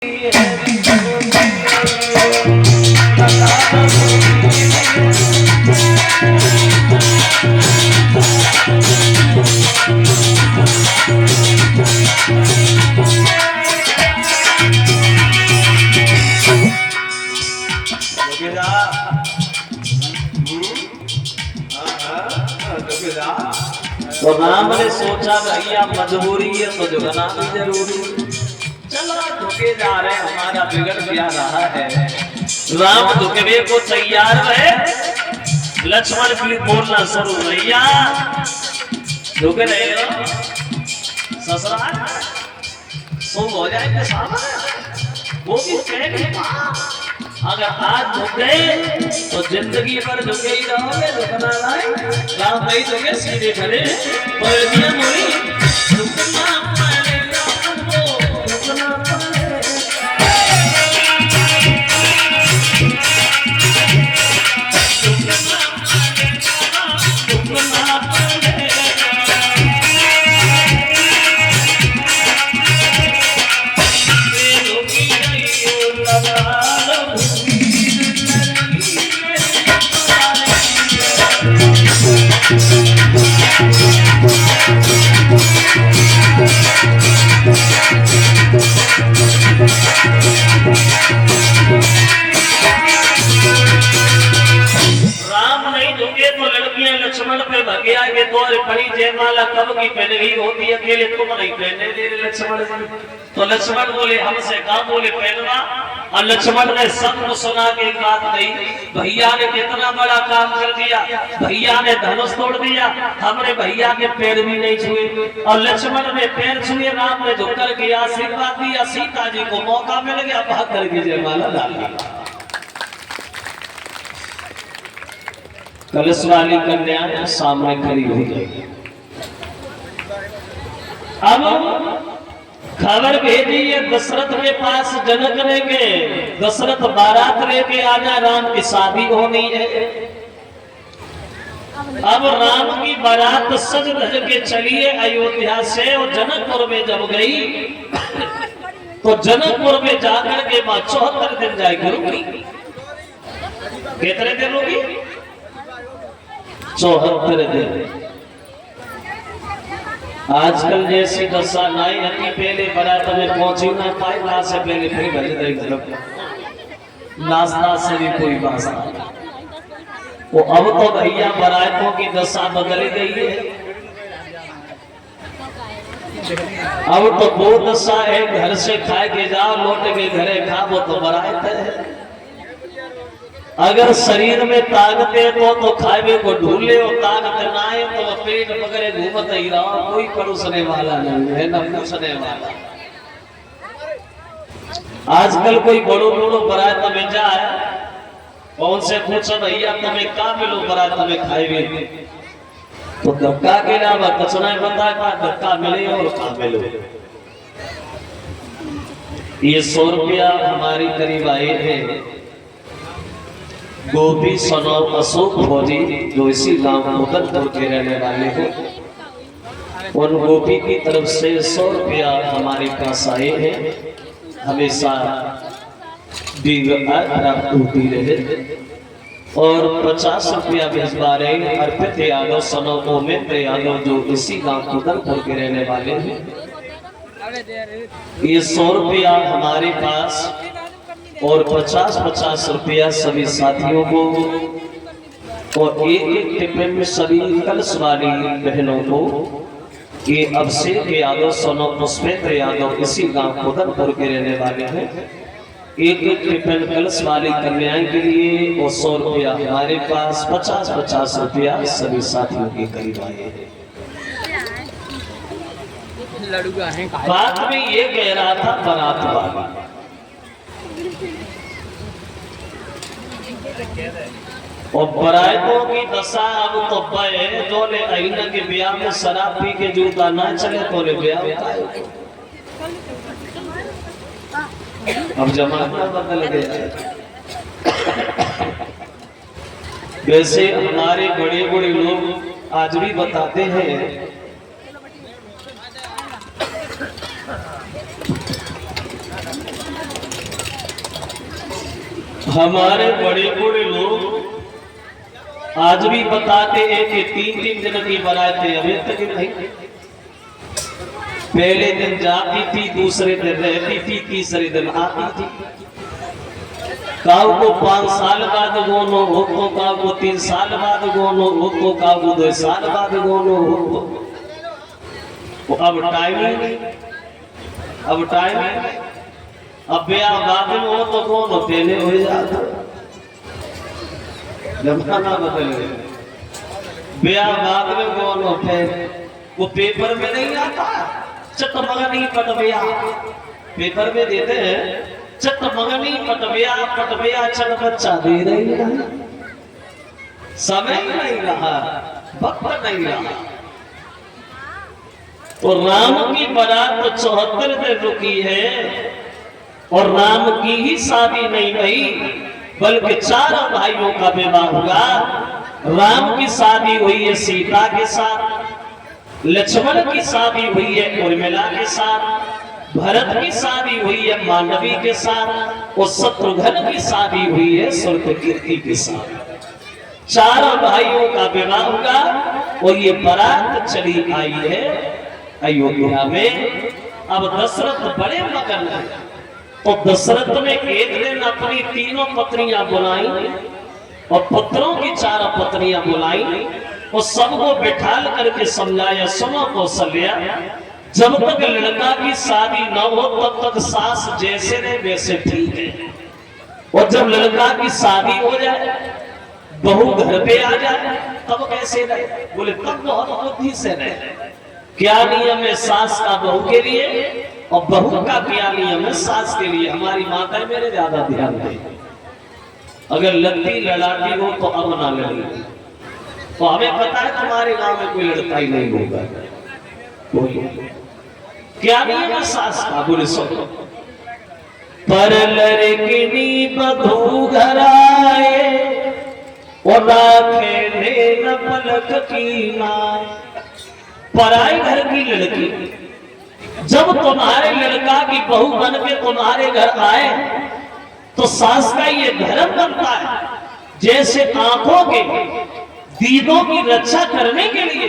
तो राम ने सोचा भैया मजबूरी है तो झुकना भी जरूरी। चलो झुके जा रहे, हमारा बिगड़ क्या रहा है। राम झुकने को तैयार रहे, लक्ष्मण भी बोलना शुरू, भैया झुके रहे हो ससुराल शुभ हो जाएंगे सामने, वो भी कहेंगे अगर आज झुक गए तो जिंदगी भर झुके ही रहोगे। झुकना राम नहीं झुके सीधे खड़े पलटियां मुड़ी, झुकना पड़ेगा तुमको, झुकना पड़ेगा, झुकना पड़ेगा। लक्ष्मण पे भगे आगे तो बड़ी जयमाला कब की पहने ही होती है, अकेले तुम नहीं पहने दे रहे लक्ष्मण। तो लक्ष्मण बोले हमसे कहा, बोले पहनवा। और लक्ष्मण ने सबको सुना के एक बात कही, भैया ने कितना बड़ा काम कर दिया, भैया ने धनुष तोड़ दिया, हमने भैया के पैर भी नहीं छुए। और लक्ष्मण ने पैर छुए, राम ने झुककर के आशीर्वाद दिया, सीता जी को मौका मिल गया, भाग करके जयमाला डाल दी। कलश वाली कन्या सामने खड़ी हो गई। अब खबर भेजी है दशरथ के पास, जनक ने के दशरथ बारात लेके आना, राम की शादी होनी है। अब राम की बारात सज धज के चलिए अयोध्या से, और जनकपुर में जब गई तो जनकपुर में जाकर के वहां 74 दिन जाएगी रुकी। कितने दिन रुकी? 74 दिन। आजकल जैसी दशा नहीं हती, पहले बारात में पहुंची ना पाए, ना से पहले फिर घर देख नाश्ता से भी कोई वास्ता। वो अब तो भैया बारातों की दशा बदल गई है। अब तो वो दशा है, घर से खा के जाओ, लौट के घरे खा, वो तो बारात है। अगर शरीर में ताकत है तो खाए को ढूंढले, और ताकत ना है तो पेट पकड़े घूमते ही रहो, कोई परोसने वाला नहीं है, न पूछने वाला। आजकल कोई बड़ो बड़ो बारात में जाए और उनसे पूछो भैया तुम्हें क्या मिलो बारात में खाएंगे, तो धक्का के अलावा कचना बता का धक्का मिले और क्या मिलो। ये 100 रुपया हमारी करीब आए हैं गोपी सनोर अशोक फौजी, जो इसी गांव मुदतपुर के रहने वाले हैं। उन गोपी की तरफ से 100 रुपया हमारे पास आए हैं, हमेशा प्राप्त होती रहे। और 50 रुपया भिजवा रहे हैं अर्पित यादव सनोर ओमित यादव, जो इसी गांव मुदतपुर के रहने वाले हैं। ये 100 रुपया हमारे पास और 50-50 रुपया सभी साथियों को, और एक टिफिन में सभी कलश वाली बहनों को। ये अभिषेक यादव सोनो पुष्पित यादव इसी गांव मुदतपुर के रहने वाले हैं। एक टिफिन कलश वाली कन्याएं के लिए, और 100 रुपया हमारे पास, 50-50 रुपया सभी साथियों के करीब आए हैं। बात में ये कह रहा था बारात वाली, और बरातों की दशा अब तो बे जो ले अहिना के ब्याह में शराब पी के जूता ना चले तो ले ब्याह होता है। अब जमाना बदल गया। वैसे हमारे बड़े बड़े लोग आज भी बताते हैं हमारे बड़े बड़े लोग आज भी बताते हैं कि 3-3 दिन की बारातें अभी तक नहीं। पहले दिन जाती थी, दूसरे दिन रहती थी, तीसरे दिन आती थी। काऊ को 5 साल बाद गोनो हो तो काऊ को 3 साल बाद गोनो हो तो काऊ को 2 साल बाद गोनो हो तो अब टाइम नहीं, अब टाइम है। अब ब्याह बाद में हो तो कौन हो, पहले हो जाता। जमाना बदल गया, ब्याह बाद में कौन हो पहले। वो पेपर में नहीं आता चटमगनी पटबिया, पेपर में देते हैं चटमगनी पटबिया पटबिया चल बच्चा दे रही है। समय नहीं रहा, वक्त नहीं रहा। तो राम की बारात तो 74 दिन रुकी है और राम की ही शादी नहीं रही, बल्कि 4 भाइयों का विवाह हुआ। राम की शादी हुई है सीता के साथ, लक्ष्मण की शादी हुई है उर्मिला के साथ, भरत की शादी हुई है मांडवी के साथ और शत्रुघ्न की शादी हुई है श्रुतकीर्ति के साथ। 4 भाइयों का विवाह हुआ और ये बारात चली आई है अयोध्या में। अब दशरथ बड़े मगन हैं तो दशरथ ने एक दिन अपनी 3 पत्नियां बुलाई और पुत्रों की 4 पत्नियां बुलाई और सबको बिठाल करके समझाया, सुनो कौशल्या, जब तक लड़का की शादी न हो तब तक सास जैसे रहे वैसे ठीक है, और जब लड़का की शादी हो जाए, बहू घर पे आ जाए, तब कैसे रहे। बोले तब बहुत बुद्धि से रहे। क्या नियम है सास का बहू के लिए और बहू का क्या नियम है सास के लिए। हमारी माता मेरे ज्यादा ध्यान दे, अगर लड़ती लड़ाती हो तो अब ना लड़ी। तो हमें पता है तुम्हारे गांव में कोई लड़का ही नहीं होगा, कोई क्या नियम है सास का। बोले सुनो, पर लड़किनी बधू घर आए और राखे न पलक की नाय। पराई घर की लड़की जब तुम्हारे लड़का की बहू बन के तुम्हारे घर आए तो सास का ये धर्म बनता है, जैसे आंखों के दीदों की रक्षा करने के लिए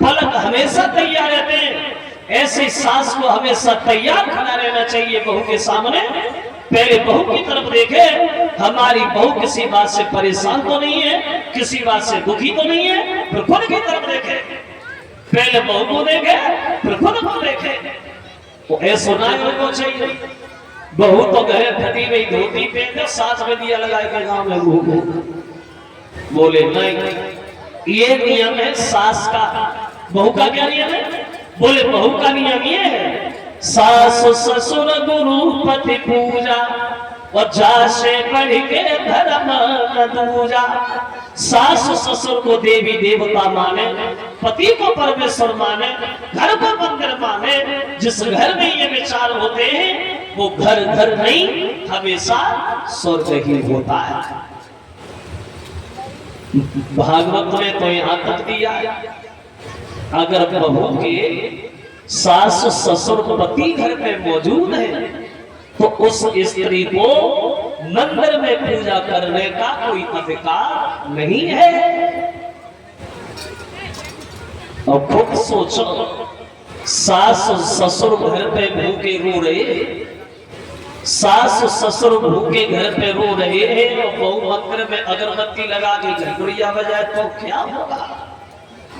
पलक हमेशा तैयार रहते हैं, ऐसे सास को हमेशा तैयार खड़ा रहना चाहिए बहू के सामने। पहले बहू की तरफ देखे, हमारी बहू किसी बात से परेशान तो नहीं है, किसी बात से दुखी तो नहीं है, फिर खुद की तरफ देखे। पहले बहू को देखे फिर खुद को देखे। तो ऐसा ना चाहिए। बहू तो गए फटी हुई धोती पहन सास में दिया लगा के गांव में घूमे। बोले नहीं, ये नियम है सास का। बहू का क्या नियम है। बोले बहू का नियम ये है, सास ससुर गुरु पति पूजा और जासे बढ़ के धर्म दूजा। सास ससुर को देवी देवता माने, पति को परमेश्वर माने, घर को मंदिर माने। जिस घर में ये विचार होते हैं वो घर घर नहीं, हमेशा स्वर्ग ही होता है। भागवत में तो यहां तक दिया, अगर बहू के सास ससुर पति घर में मौजूद है तो उस स्त्री को मंदिर में पूजा करने का कोई अधिकार नहीं है। और खुद सोचो, सास ससुर घर पे भूखे रो रहे, सास ससुर भूखे घर पे रो रहे हैं और बहू मंदिर में अगरबत्ती लगा के घंटड़िया बजाए तो क्या होगा।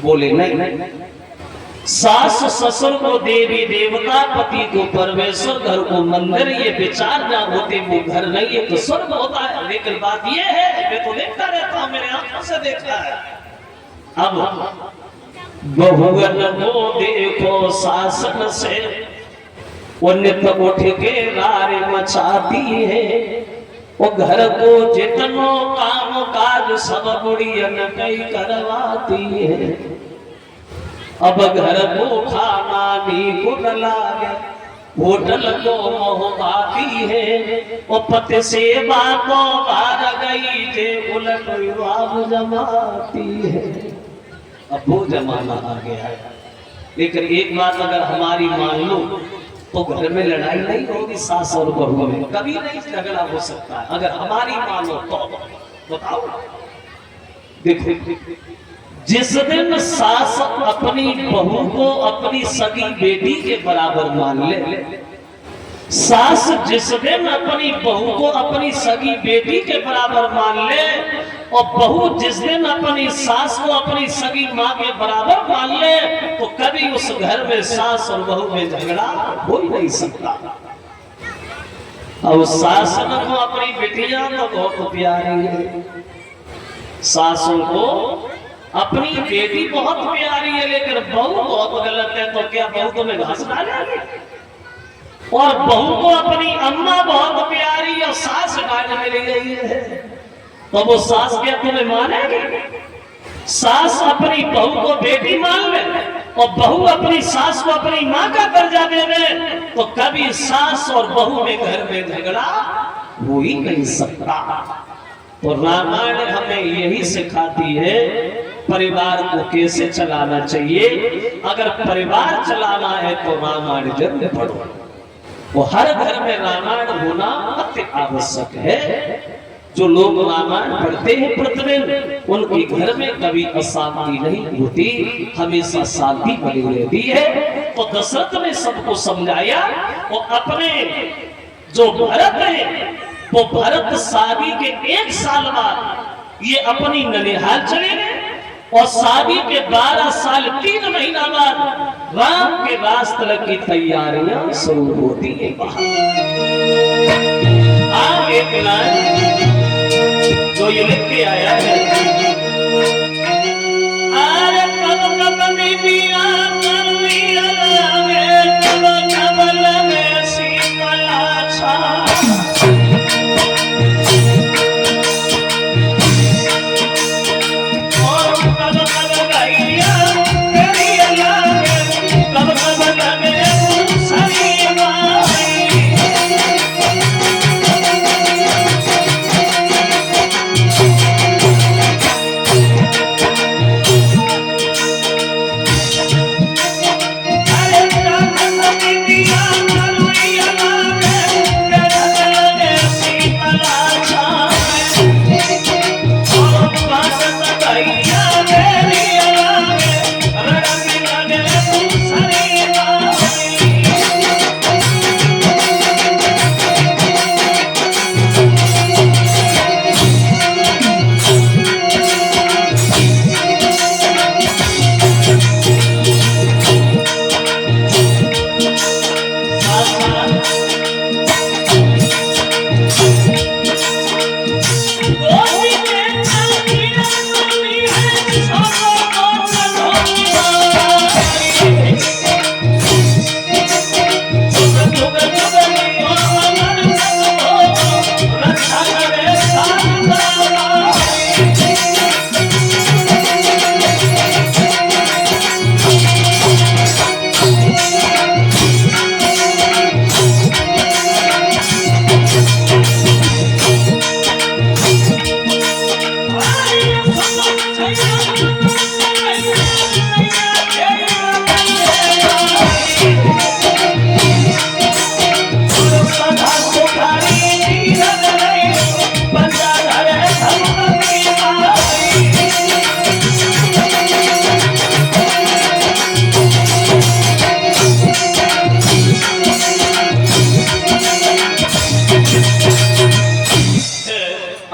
बोले नहीं, सास ससुर को देवी देवता, पति को परमेश्वर, घर को मंदिर, ये विचार ना होते वो घर नहीं, ये तो स्वर्ग होता है। लेकिन बात ये है, मैं तो देखता रहता हूं, मेरे आंखों से देखता है। अब बहुवन को देखो शासन से वो नित्य उठ के रारे मचाती है, वो घर को जितनो काम काज सब बुढ़ियन कई करवाती है। अब घर को खाना भी खुद लागे, होटल को मोहबाती है, वो पति से बातों बार गई जे उलट विवाह जमाती है। अब वो जमाना आ गया है। लेकिन एक बात अगर हमारी मान लो तो घर में लड़ाई नहीं होगी सास और बहू में, कभी नहीं झगड़ा हो सकता है अगर हमारी मानो तो। बताओ देखो, जिस दिन सास अपनी बहू को अपनी सगी बेटी के बराबर मान ले, सास जिस दिन अपनी बहू को अपनी सगी बेटी के बराबर मान ले, और बहू जिस दिन अपनी सास को अपनी सगी माँ के बराबर मान ले, तो कभी उस घर में सास और बहू में झगड़ा हो ही नहीं सकता। अब सास को अपनी बेटियां तो बहुत प्यारी है, सासों को अपनी बेटी बहुत प्यारी है, लेकिन बहू बहुत गलत है। तो क्या बहू तुम्हें घास डालेगी? और बहू को अपनी अम्मा बहुत प्यारी और सास डांट मिल गई है, तो वो सास क्या तुम्हें मानेगी? सास अपनी बहू को बेटी मान ले और बहू अपनी सास को अपनी माँ का दर्जा दे दे, तो कभी सास और बहू में घर में झगड़ा हो ही नहीं सकता। तो रामायण हमें यही सिखाती है परिवार को कैसे चलाना चाहिए। अगर परिवार चलाना है तो रामायण जरूर पढ़ो। वो हर घर में रामायण होना अति आवश्यक है। जो लोग रामायण पढ़ते हैं प्रतिदिन, उनके घर में कभी अशांति नहीं होती, हमेशा शांति बनी रहती है। तो दशरथ ने सबको समझाया। वो अपने जो भरत है, वो भरत शादी के 1 साल बाद ये अपनी ननिहाल चले गए, और शादी के 12 साल 3 महीना बाद राम के रास्ते की तैयारियां शुरू होती है। आगे जो ये लिख के आया है, अरे कब कब बिया कर लिया लगे, कब कब लगे शीतला छा,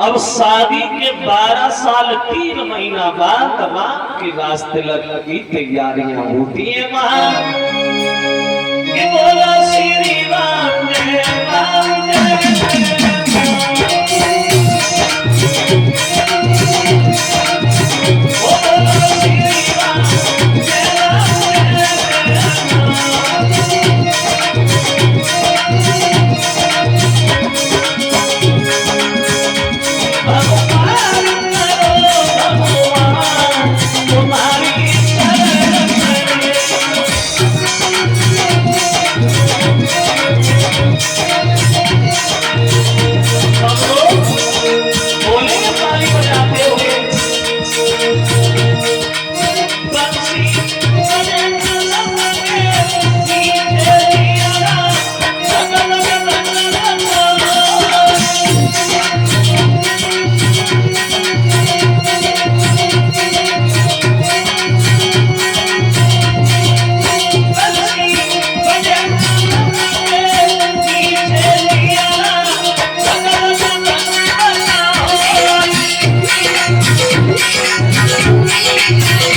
अब शादी के 12 साल 3 महीना बाद राम के रास्ते की तैयारियां होती है। वहां बोला श्री राम